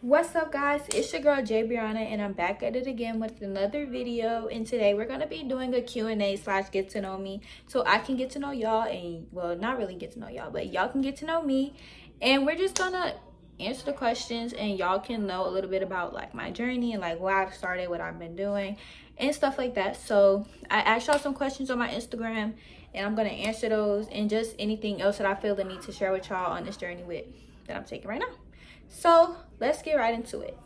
What's up, guys? It's your girl J Brianna, and I'm back at it again with another video. And today we're gonna be doing a Q&A slash get to know me, so I can get to know y'all, and well, not really get to know y'all, but y'all can get to know me. And we're just gonna answer the questions, and y'all can know a little bit about like my journey and like where I've started, what I've been doing, and stuff like that. So I asked y'all some questions on my Instagram, and I'm gonna answer those, and just anything else that I feel the need to share with y'all on this journey with that I'm taking right now. So let's get right into it.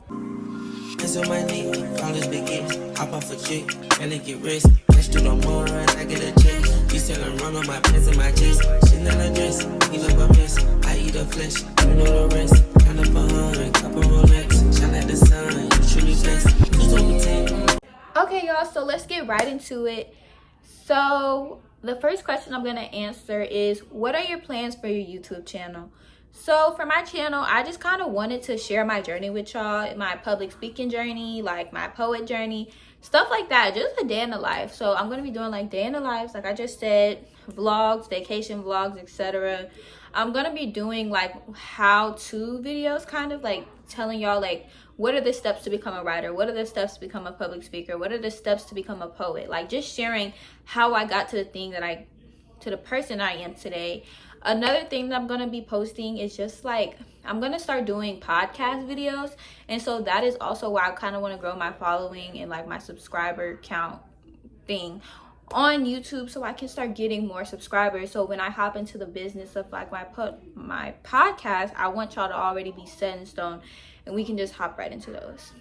Hands on my knee, all this big gifts. Hop off a chick, barely get rich. Let's do no more, I get a check. You selling run on my pants and my chest. Chanel a dress, you look a mess. I eat a flesh, you know the rest. Count up 100, couple Rolex. Shine like the sun, you truly blessed. Just over 10. Okay, y'all, so let's get right into it. So the first question I'm gonna answer is, what are your plans for your YouTube channel? So for my channel, I just kind of wanted to share my journey with y'all, my public speaking journey, like my poet journey, stuff like that, just a day in the life. So I'm gonna be doing like day in the lives, like I just said, vlogs, vacation vlogs, etc. I'm gonna be doing like how-to videos, kind of like telling y'all like what are the steps to become a writer, what are the steps to become a public speaker, what are the steps to become a poet, like just sharing how I got to the thing that to the person I am today. Another thing that I'm going to be posting is just like I'm going to start doing podcast videos, and so that is also why I kind of want to grow my following and like my subscriber count thing on YouTube, so I can start getting more subscribers. So when I hop into the business of like my podcast, I want y'all to already be set in stone, and we can just hop right into those.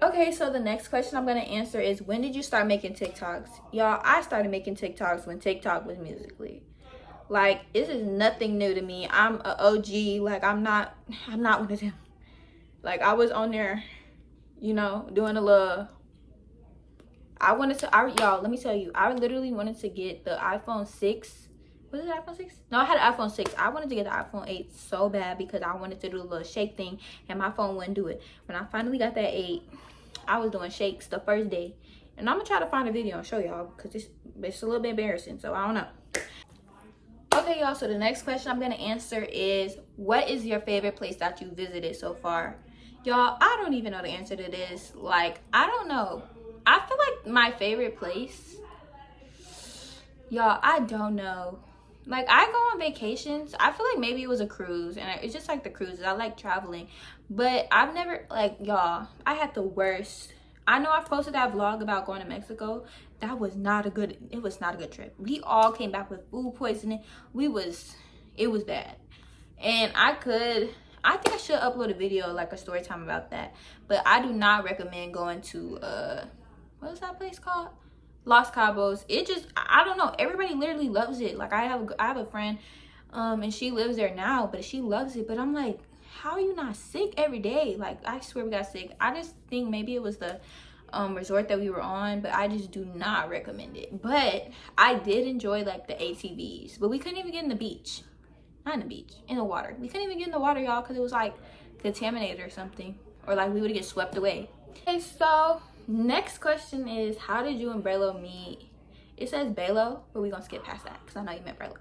Okay, so the next question I'm gonna answer is, when did you start making TikToks? Y'all, I started making TikToks when TikTok was Musical.ly. Like, this is nothing new to me. I'm a OG. Like, I'm not one of them. Like, I was on there, you know, doing a little. Y'all, let me tell you, I literally wanted to get the iPhone 6. Was it iPhone 6? No, I had an iPhone 6. I wanted to get the iPhone 8 so bad because I wanted to do a little shake thing, and my phone wouldn't do it. When I finally got that 8, I was doing shakes the first day. And I'm gonna try to find a video and show y'all because it's a little bit embarrassing, so I don't know. Okay, y'all, so the next question I'm gonna answer is, what is your favorite place that you visited so far? Y'all, I don't even know the answer to this. Like, I don't know. I feel like my favorite place, y'all, I don't know. Like, I go on vacations. I feel like maybe it was a cruise, and it's just like the cruises. I like traveling, but I've never, like, y'all, I had the worst. I know I posted that vlog about going to Mexico. It was not a good trip. We all came back with food poisoning. It was bad. And I think I should upload a video, like a story time about that. But I do not recommend going to, what is that place called? Los Cabos. I don't know. Everybody literally loves it. Like, I have a friend, and she lives there now, but she loves it. But I'm like, how are you not sick every day? Like, I swear we got sick. I just think maybe it was the resort that we were on, but I just do not recommend it. But I did enjoy like the ATVs, but we couldn't even get in the beach. Not in the beach, in the water. We couldn't even get in the water, y'all, because it was like contaminated or something, or like we would get swept away. Okay, so next question is, how did you and Brelo meet? It says Belo, but we're gonna skip past that because I know you meant Brelo.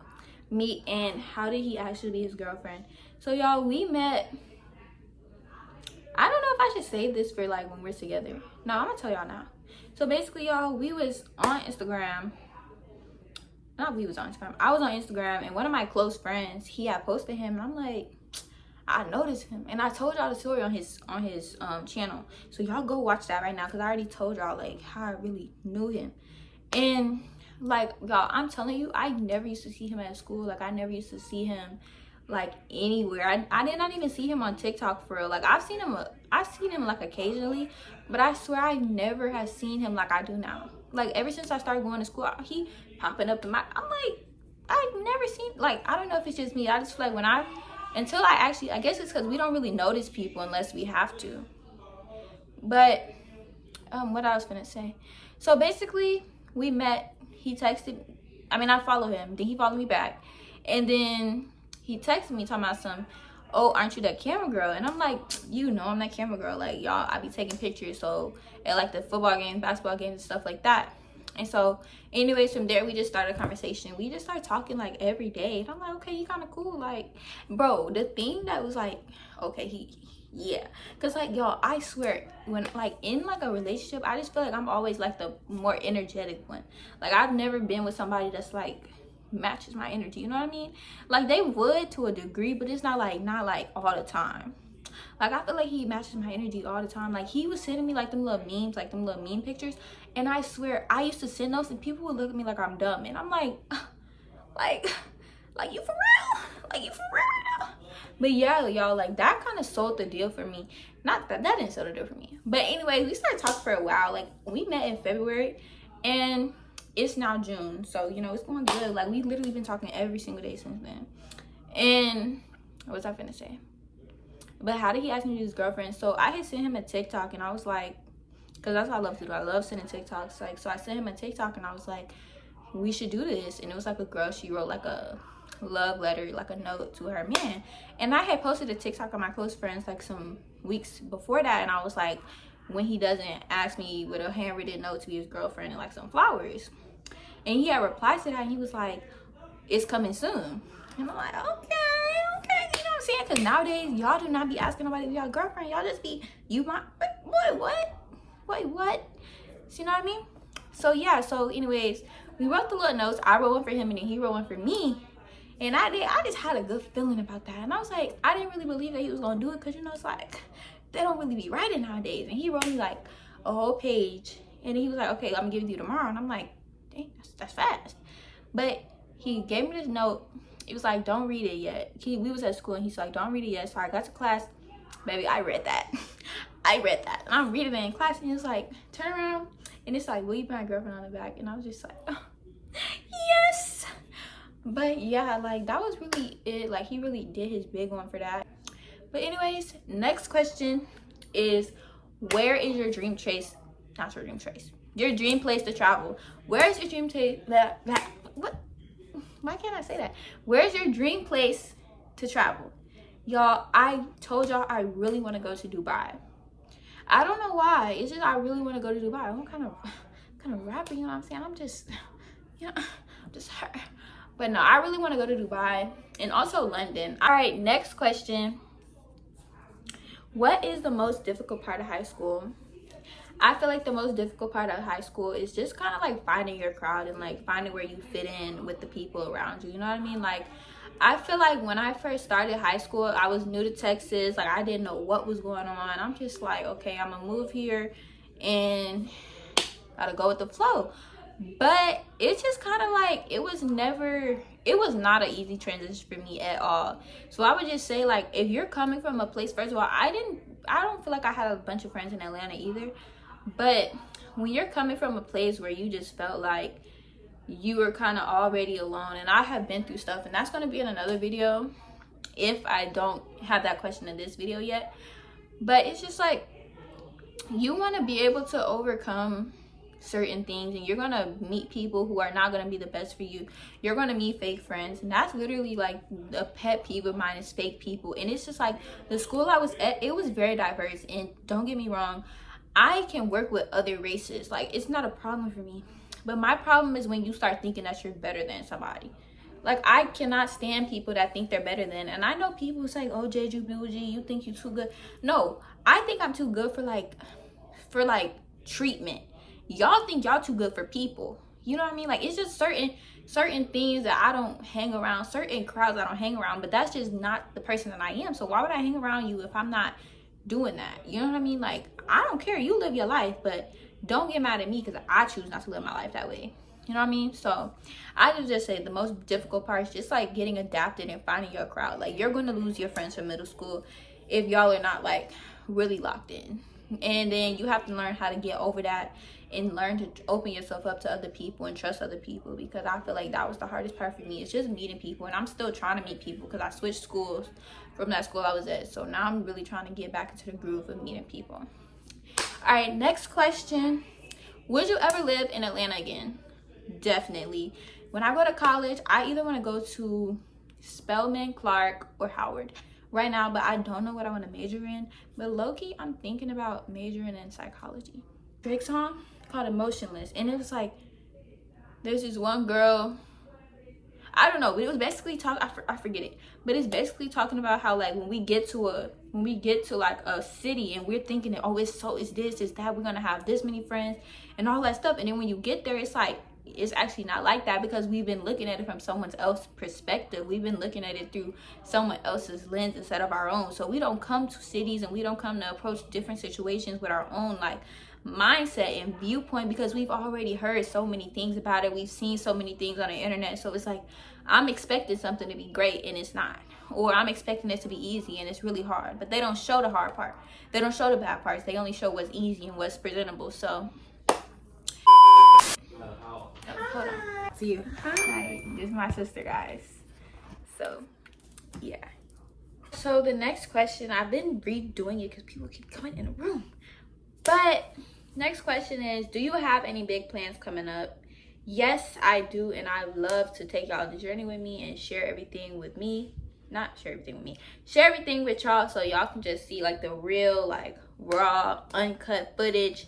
Meet, and how did he actually be his girlfriend? So y'all, we met, I don't know if I should save this for like when we're together. No, I'm gonna tell y'all now. So basically, y'all, we was on Instagram. I was on Instagram, and one of my close friends, he had posted him, and I'm like, I noticed him, and I told y'all the story on his channel. So y'all go watch that right now, because I already told y'all like how I really knew him. And like, y'all, I'm telling you, I never used to see him at school. Like, I never used to see him like anywhere. I did not even see him on TikTok for real. Like, I've seen him like occasionally, but I swear I never have seen him like I do now. Like, ever since I started going to school, he popping up in my, I'm like, I've never seen, like, I don't know if it's just me. I just feel like I guess it's because we don't really notice people unless we have to. But what I was gonna say, so basically we met. He texted, I follow him, then he followed me back, and then he texted me talking about oh, aren't you that camera girl? And I'm like, you know, I'm that camera girl. Like, y'all, I be taking pictures, so at like the football games, basketball games, and stuff like that. And so anyways, from there we just started a conversation. We just started talking like every day, and I'm like, okay, you kind of cool. Like, bro, the thing that was like, okay, yeah, because like, y'all, I swear, when like in like a relationship, I just feel like I'm always like the more energetic one. Like, I've never been with somebody that's like matches my energy, you know what I mean? Like, they would to a degree, but it's not like all the time. Like, I feel like he matches my energy all the time. Like, he was sending me like them little memes, like them little meme pictures, and I swear I used to send those and people would look at me like I'm dumb, and I'm like like like, you for real? Like, you for real right now? But yeah, y'all, like, that kind of sold the deal for me. Not that didn't sell the deal for me, but anyway, we started talking for a while. Like, we met in February and it's now June, so you know, it's going good. Like, we literally been talking every single day since then. And what was I finna say? But how did he ask me to be his girlfriend? So I had sent him a TikTok, and I was like, because that's what I love to do. I love sending TikToks. Like, so I sent him a TikTok, and I was like, we should do this. And it was like a girl, she wrote like a love letter, like a note to her man. And I had posted a TikTok on my close friends like some weeks before that, and I was like, when he doesn't ask me with a handwritten note to be his girlfriend and like some flowers. And he had replied to that, and he was like, it's coming soon. And I'm like, okay, you know what I'm saying? Because nowadays, y'all do not be asking nobody to be your girlfriend. Y'all just be, you my, wait, what? So, you know what I mean? So yeah, so anyways, we wrote the little notes. I wrote one for him, and then he wrote one for me. And I just had a good feeling about that. And I was like, I didn't really believe that he was gonna do it, because you know, it's like, they don't really be writing nowadays. And he wrote me like a whole page, and he was like, okay, I'm gonna give it to you tomorrow. And I'm like, dang, that's fast. But he gave me this note. It was like, don't read it yet. We was at school, and he's like, don't read it yet. So I got to class, baby, I read that. I read that, and I'm reading it in class, and he was like, turn around, and it's like, will you be my girlfriend on the back? And I was just like, oh, yes. But yeah, like, that was really it. Like, he really did his big one for that. But anyways, next question is, where is your dream place? Not your dream place. Your dream place to travel. Where is your dream place? What? Why can't I say that? Where's your dream place to travel? Y'all, I told y'all I really want to go to Dubai. I don't know why. It's just I really want to go to Dubai. I'm kind of rapper, you know what I'm saying? I'm just, you know, I'm just her. But no, I really want to go to Dubai and also London. All right, next question. What is the most difficult part of high school? I feel like the most difficult part of high school is just kind of like finding your crowd and like finding where you fit in with the people around you. You know what I mean? Like, I feel like when I first started high school, I was new to Texas. Like, I didn't know what was going on. I'm just like, okay, I'm gonna move here and gotta go with the flow. But it's just kind of like, it was not an easy transition for me at all. So I would just say, like, if you're coming from a place, first of all, I don't feel like I had a bunch of friends in Atlanta either. But when you're coming from a place where you just felt like you were kind of already alone, and I have been through stuff, and that's going to be in another video if I don't have that question in this video yet. But it's just like, you want to be able to overcome certain things, and you're going to meet people who are not going to be the best for you. You're going to meet fake friends, and that's literally like a pet peeve of mine, is fake people. And it's just like, the school I was at, it was very diverse, and don't get me wrong, I can work with other races. Like, it's not a problem for me. But my problem is when you start thinking that you're better than somebody. Like, I cannot stand people that think they're better than. And I know people say, oh, Jeju Bougie, you think you're too good. No, I think I'm too good for like treatment. Y'all think y'all too good for people. You know what I mean? Like, it's just certain things that I don't hang around, certain crowds I don't hang around. But that's just not the person that I am. So why would I hang around you if I'm not doing that? You know what I mean? Like, I don't care, you live your life, but don't get mad at me because I choose not to live my life that way. You know what I mean? So I would just say the most difficult part is just like getting adapted and finding your crowd. Like, you're going to lose your friends from middle school if y'all are not like really locked in. And then you have to learn how to get over that and learn to open yourself up to other people and trust other people, because I feel like that was the hardest part for me. It's just meeting people, and I'm still trying to meet people because I switched schools from that school I was at. So now I'm really trying to get back into the groove of meeting people. All right, next question. Would you ever live in Atlanta again? Definitely. When I go to college, I either want to go to Spelman, Clark, or Howard right now, but I don't know what I want to major in. But low-key, I'm thinking about majoring in psychology. Drake song called Emotionless, and it was like, There's this one girl, I don't know, but it was basically I forget it, but it's basically talking about how like when we get to like a city and we're thinking that, oh, it's this, it's that, we're gonna have this many friends and all that stuff, and then when you get there, it's like it's actually not like that, because we've been looking at it from someone else's perspective. We've been looking at it through someone else's lens instead of our own. So we don't come to cities and we don't come to approach different situations with our own like mindset and viewpoint, because we've already heard so many things about it. We've seen so many things on the internet. So it's like I'm expecting something to be great and it's not, or I'm expecting it to be easy and it's really hard. But they don't show the hard part, they don't show the bad parts, they only show what's easy and what's presentable. So hold on. See you. Hi. This is my sister, guys. So, yeah. So the next question, I've been redoing it because people keep coming in the room. But next question is, do you have any big plans coming up? Yes, I do, and I love to take y'all on the journey with me and share everything with me. Not share everything with me. Share everything with y'all so y'all can just see like the real, like raw, uncut footage.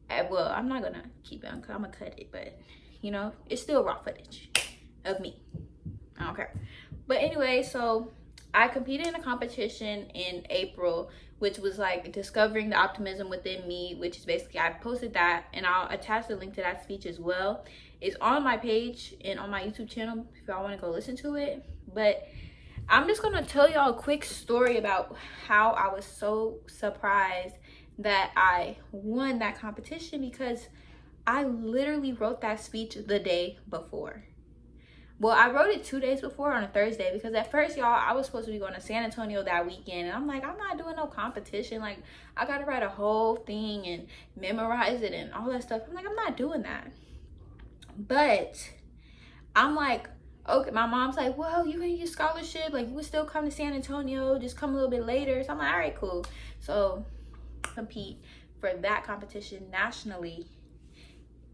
Well, I'm not gonna keep it uncut. I'm gonna cut it, but you know, it's still raw footage of me. I don't care. But anyway, so I competed in a competition in April, which was like discovering the optimism within me, which is basically, I posted that and I'll attach the link to that speech as well. It's on my page and on my YouTube channel if y'all want to go listen to it. But I'm just gonna tell y'all a quick story about how I was so surprised that I won that competition, because I literally wrote that speech the day before. Well, I wrote it 2 days before on a Thursday, because at first, y'all, I was supposed to be going to San Antonio that weekend. And I'm like, I'm not doing no competition. Like, I got to write a whole thing and memorize it and all that stuff. I'm like, I'm not doing that. But I'm like, okay, my mom's like, well, you can use scholarship. Like, you would still come to San Antonio. Just come a little bit later. So I'm like, all right, cool. So compete for that competition nationally.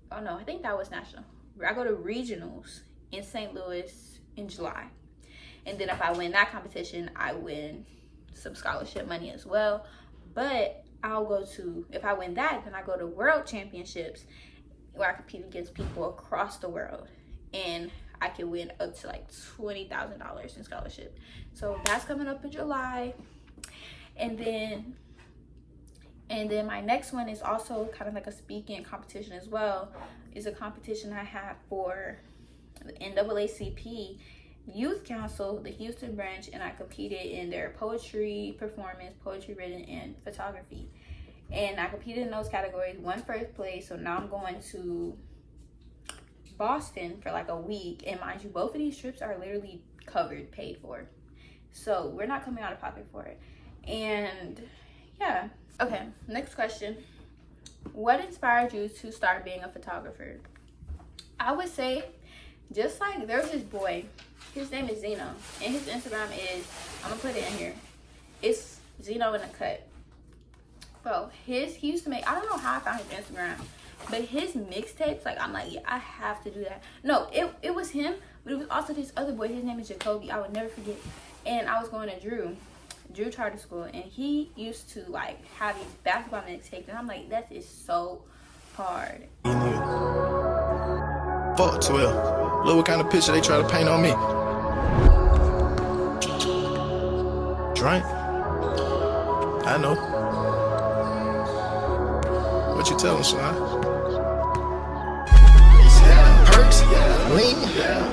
Oh no, I think that was national. I go to regionals in St. Louis in July. And then if I win that competition, I win some scholarship money as well. But if I win that, then I go to world championships where I compete against people across the world. And I can win up to like $20,000 in scholarship. So that's coming up in July. And then my next one is also kind of like a speaking competition as well. It's a competition I have for the NAACP Youth Council, the Houston branch, and I competed in their poetry performance, poetry written, and photography. And I competed in those categories, won first place. So now I'm going to Boston for like a week. And mind you, both of these trips are literally covered, paid for. So we're not coming out of pocket for it. And yeah. Okay, next question. What inspired you to start being a photographer? I would say, just like there's this boy, his name is Zeno, and his Instagram is, I'm gonna put it in here, it's Zeno in a cut. Bro, he used to make, I don't know how I found his Instagram, but his mixtapes, like, I'm like, yeah, I have to do that. No, it was him, but it was also this other boy, his name is Jacoby, I would never forget. And I was going to Drew Charter School, and he used to like have these basketball mixtapes, and I'm like, that is so hard. Fuck 12. Look what kind of picture they try to paint on me. Drink. I know. What you tell them, son? Perks, lean,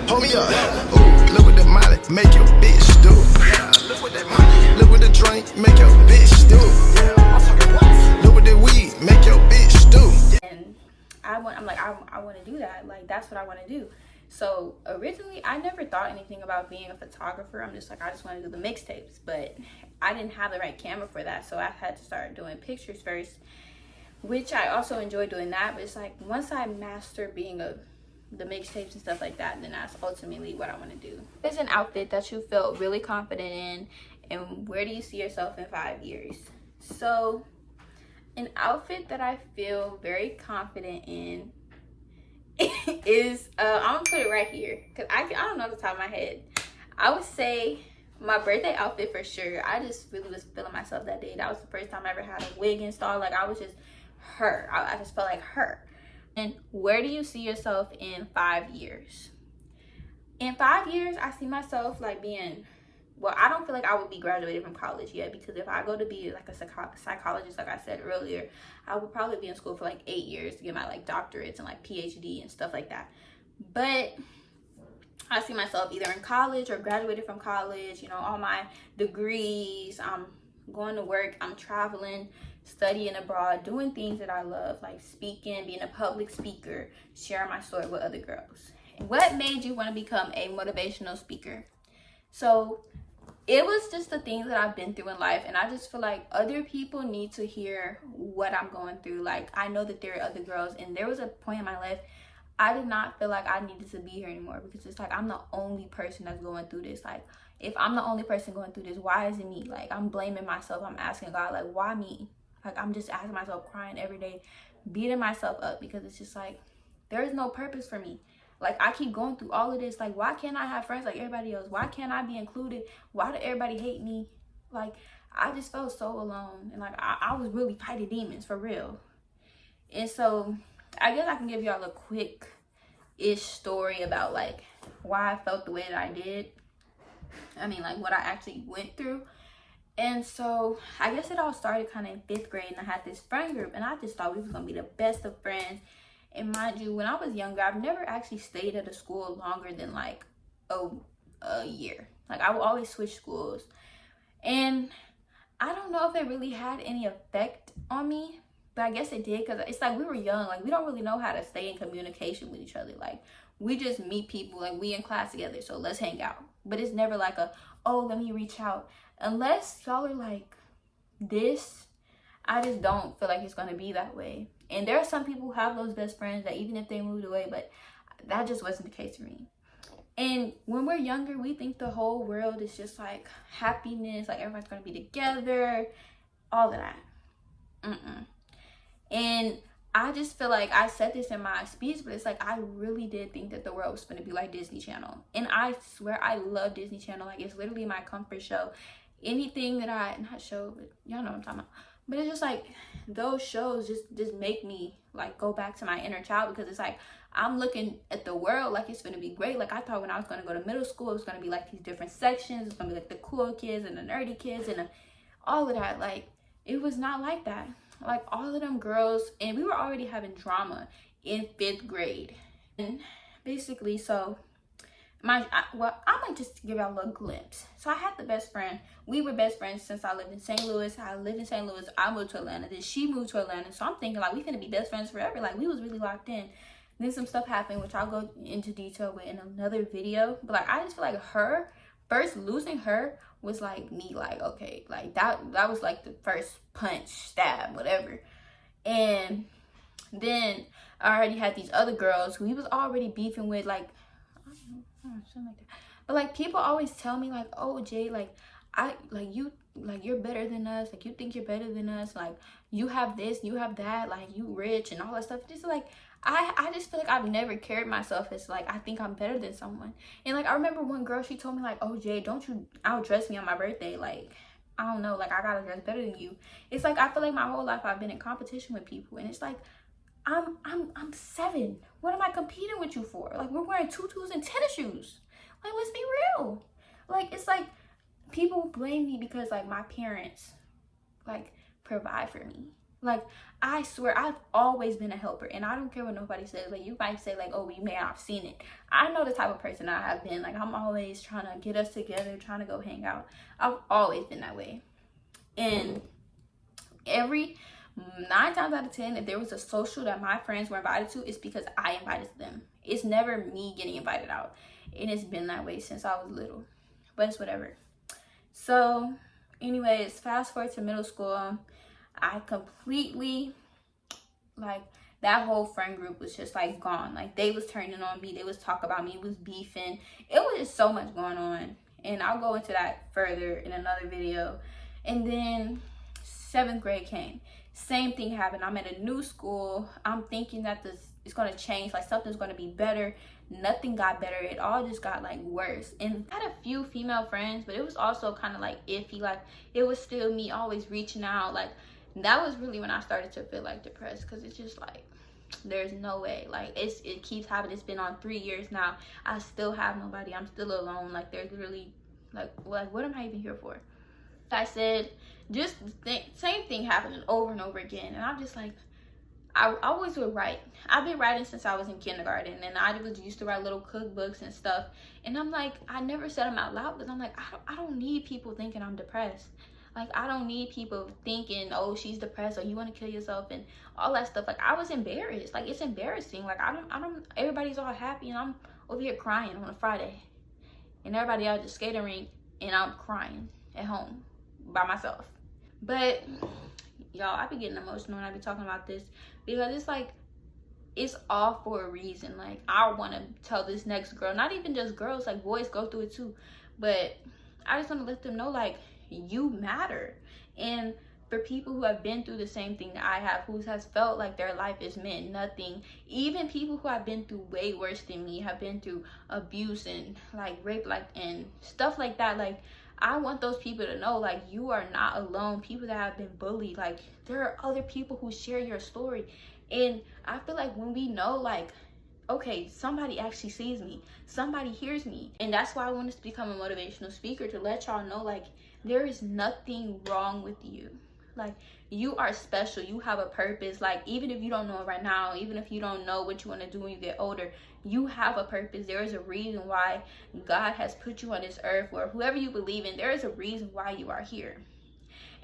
pull me up. Ooh, look what the molly make your bitch do. Look what that molly, look what the drink make your bitch do. Look what the weed make your bitch do. And I want to do that. Like, that's what I want to do. So originally, I never thought anything about being a photographer. I'm just like, I just want to do the mixtapes, but I didn't have the right camera for that, so I had to start doing pictures first, which I also enjoy doing that. But it's like, once I master being the mixtapes and stuff like that, then that's ultimately what I want to do. There's an outfit that you felt really confident in, and where do you see yourself in 5 years? So an outfit that I feel very confident in is I'm gonna put it right here, because I don't know off the top of my head. I would say my birthday outfit for sure. I just really was feeling myself that day. That was the first time I ever had a wig installed. Like, I was just her. I just felt like her. And where do you see yourself in 5 years? In 5 years, I see myself like being, well, I don't feel like I would be graduated from college yet, because if I go to be like a psychologist, like I said earlier, I would probably be in school for like 8 years to get my like doctorates and like PhD and stuff like that. But I see myself either in college or graduated from college, you know, all my degrees, I'm going to work, I'm traveling, studying abroad, doing things that I love, like speaking, being a public speaker, sharing my story with other girls. What made you want to become a motivational speaker? So it was just the things that I've been through in life, and I just feel like other people need to hear what I'm going through. Like, I know that there are other girls, and there was a point in my life I did not feel like I needed to be here anymore, because it's like I'm the only person that's going through this. Like, if I'm the only person going through this, why is it me? Like, I'm blaming myself. I'm asking God, like, why me? Like, I'm just asking myself, crying every day, beating myself up, because it's just like there is no purpose for me. Like, I keep going through all of this. Like, why can't I have friends like everybody else? Why can't I be included? Why do everybody hate me? Like, I just felt so alone. And like, I was really fighting demons for real. And so I guess I can give y'all a quick-ish story about like why I felt the way that I did. I mean, like what I actually went through. And so I guess it all started kind of in 5th grade, and I had this friend group, and I just thought we was gonna be the best of friends. And mind you, when I was younger, I've never actually stayed at a school longer than like a year. Like, I would always switch schools, and I don't know if it really had any effect on me, but I guess it did, because it's like we were young. Like, we don't really know how to stay in communication with each other. Like, we just meet people, like we in class together, so let's hang out. But it's never like a, oh, let me reach out. Unless y'all are like this, I just don't feel like it's gonna be that way. And there are some people who have those best friends that even if they moved away, but that just wasn't the case for me. And when we're younger, we think the whole world is just like happiness, like everyone's gonna be together, all of that. And I just feel like I said this in my speech, but it's like I really did think that the world was gonna be like Disney Channel. And I swear I love Disney Channel. Like, it's literally my comfort show. Anything that not show, but y'all know what I'm talking about. But it's just like those shows just make me like go back to my inner child, because it's like I'm looking at the world like it's gonna be great. Like, I thought when I was gonna go to middle school, it was gonna be like these different sections. It's gonna be like the cool kids and the nerdy kids and all of that. Like, it was not like that. Like, all of them girls, and we were already having drama in 5th grade. And basically, so I might just give y'all a little glimpse. So I had the best friend. We were best friends since I lived in St. Louis. I lived in St. Louis. I moved to Atlanta. Then she moved to Atlanta. So I'm thinking like we finna be best friends forever. Like, we was really locked in. Then some stuff happened, which I'll go into detail with in another video. But like, I just feel like losing her was like me, like, okay, like that was like the first punch, stab, whatever. And then I already had these other girls who he was already beefing with, like, I don't know, something like that. But like, people always tell me like, oh, Jay, like, you're better than us, like, you think you're better than us, like, you have this, you have that, like, you rich and all that stuff. Just like, I just feel like I've never carried myself as like I think I'm better than someone. And like, I remember one girl, she told me like, oh, Jay, don't you outdress me on my birthday. Like, I don't know, like, I gotta dress better than you. It's like, I feel like my whole life I've been in competition with people, and it's like, I'm 7. What am I competing with you for? Like, we're wearing tutus and tennis shoes. Like, let's be real. Like, it's like people blame me because like my parents like provide for me. Like, I swear I've always been a helper, and I don't care what nobody says. Like, you might say like, oh, you may not have seen it. I know the type of person I have been. Like, I'm always trying to get us together, trying to go hang out. I've always been that way. And every 9 times out of 10, if there was a social that my friends were invited to, it's because I invited them. It's never me getting invited out. And it's been that way since I was little. But it's whatever. So anyways, fast forward to middle school. I completely, like, that whole friend group was just like gone. Like, they was turning on me, they was talking about me, it was beefing, it was just so much going on, and I'll go into that further in another video. And then 7th grade came, same thing happened. I'm at a new school, I'm thinking that this is going to change, like something's going to be better. Nothing got better, it all just got like worse. And I had a few female friends, but it was also kind of like iffy. Like, it was still me always reaching out. Like, that was really when I started to feel like depressed, because it's just like There's no way. Like, it keeps happening. It's been on 3 years now. I still have nobody. I'm still alone. Like, there's really, like what am I even here for? I said, just same thing happening over and over again. And I'm just like, I always would write. I've been writing since I was in kindergarten, and I was used to write little cookbooks and stuff. And I'm like, I never said them out loud because I'm like, I don't need people thinking I'm depressed. Like, I don't need people thinking, oh, she's depressed, or you want to kill yourself, and all that stuff. Like, I was embarrassed. Like, it's embarrassing. Like, I don't. Everybody's all happy, and I'm over here crying on a Friday, and everybody out at the skating rink, and I'm crying at home by myself. But y'all, I be getting emotional when I be talking about this, because it's like, it's all for a reason. Like, I want to tell this next girl, not even just girls, like boys go through it too, but I just want to let them know, like, you matter. And for people who have been through the same thing that I have, who has felt like their life is meant nothing, even people who have been through way worse than me, have been through abuse and like rape, like, and stuff like that, like, I want those people to know, like, you are not alone. People that have been bullied, like, there are other people who share your story. And I feel like when we know, like, okay, somebody actually sees me, somebody hears me. And that's why I wanted to become a motivational speaker, to let y'all know, like, there is nothing wrong with you. Like, you are special. You have a purpose. Like, even if you don't know it right now, even if you don't know what you want to do when you get older, you have a purpose. There is a reason why God has put you on this earth, or whoever you believe in, there is a reason why you are here.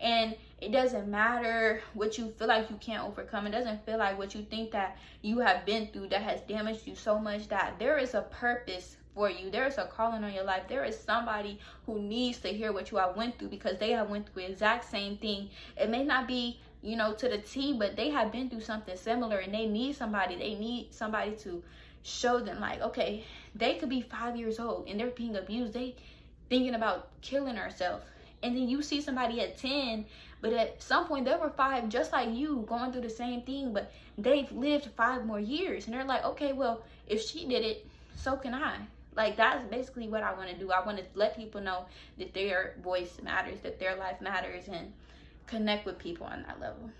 And it doesn't matter what you feel like you can't overcome. It doesn't feel like what you think that you have been through that has damaged you so much, that there is a purpose for you. There is a calling on your life. There is somebody who needs to hear what you have went through, because they have went through the exact same thing. It may not be, you know, to the T, but they have been through something similar, and they need somebody. They need somebody to show them, like, okay, they could be 5 years old and they're being abused. They thinking about killing herself. And then you see somebody at 10, but at some point they were 5 just like you, going through the same thing, but they've lived 5 more years. And they're like, okay, well, if she did it, so can I. Like, that's basically what I want to do. I want to let people know that their voice matters, that their life matters, and connect with people on that level.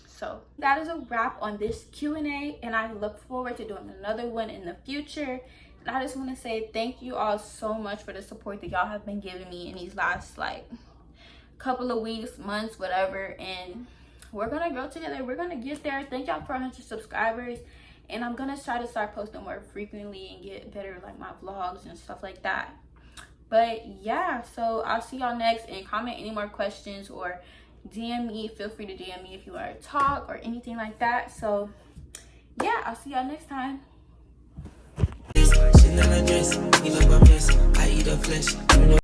So that is a wrap on this Q&A, and I look forward to doing another one in the future. And I just want to say thank you all so much for the support that y'all have been giving me in these last, like, couple of weeks, months, whatever. And we're gonna grow together. We're gonna get there. Thank y'all for 100 subscribers, and I'm gonna try to start posting more frequently and get better, like, my vlogs and stuff like that. But yeah, so I'll see y'all next, and comment any more questions or DM me. Feel free to DM me if you want to talk or anything like that. So yeah, I'll see y'all next time. Chanel dress, give up a mess. I eat a flesh.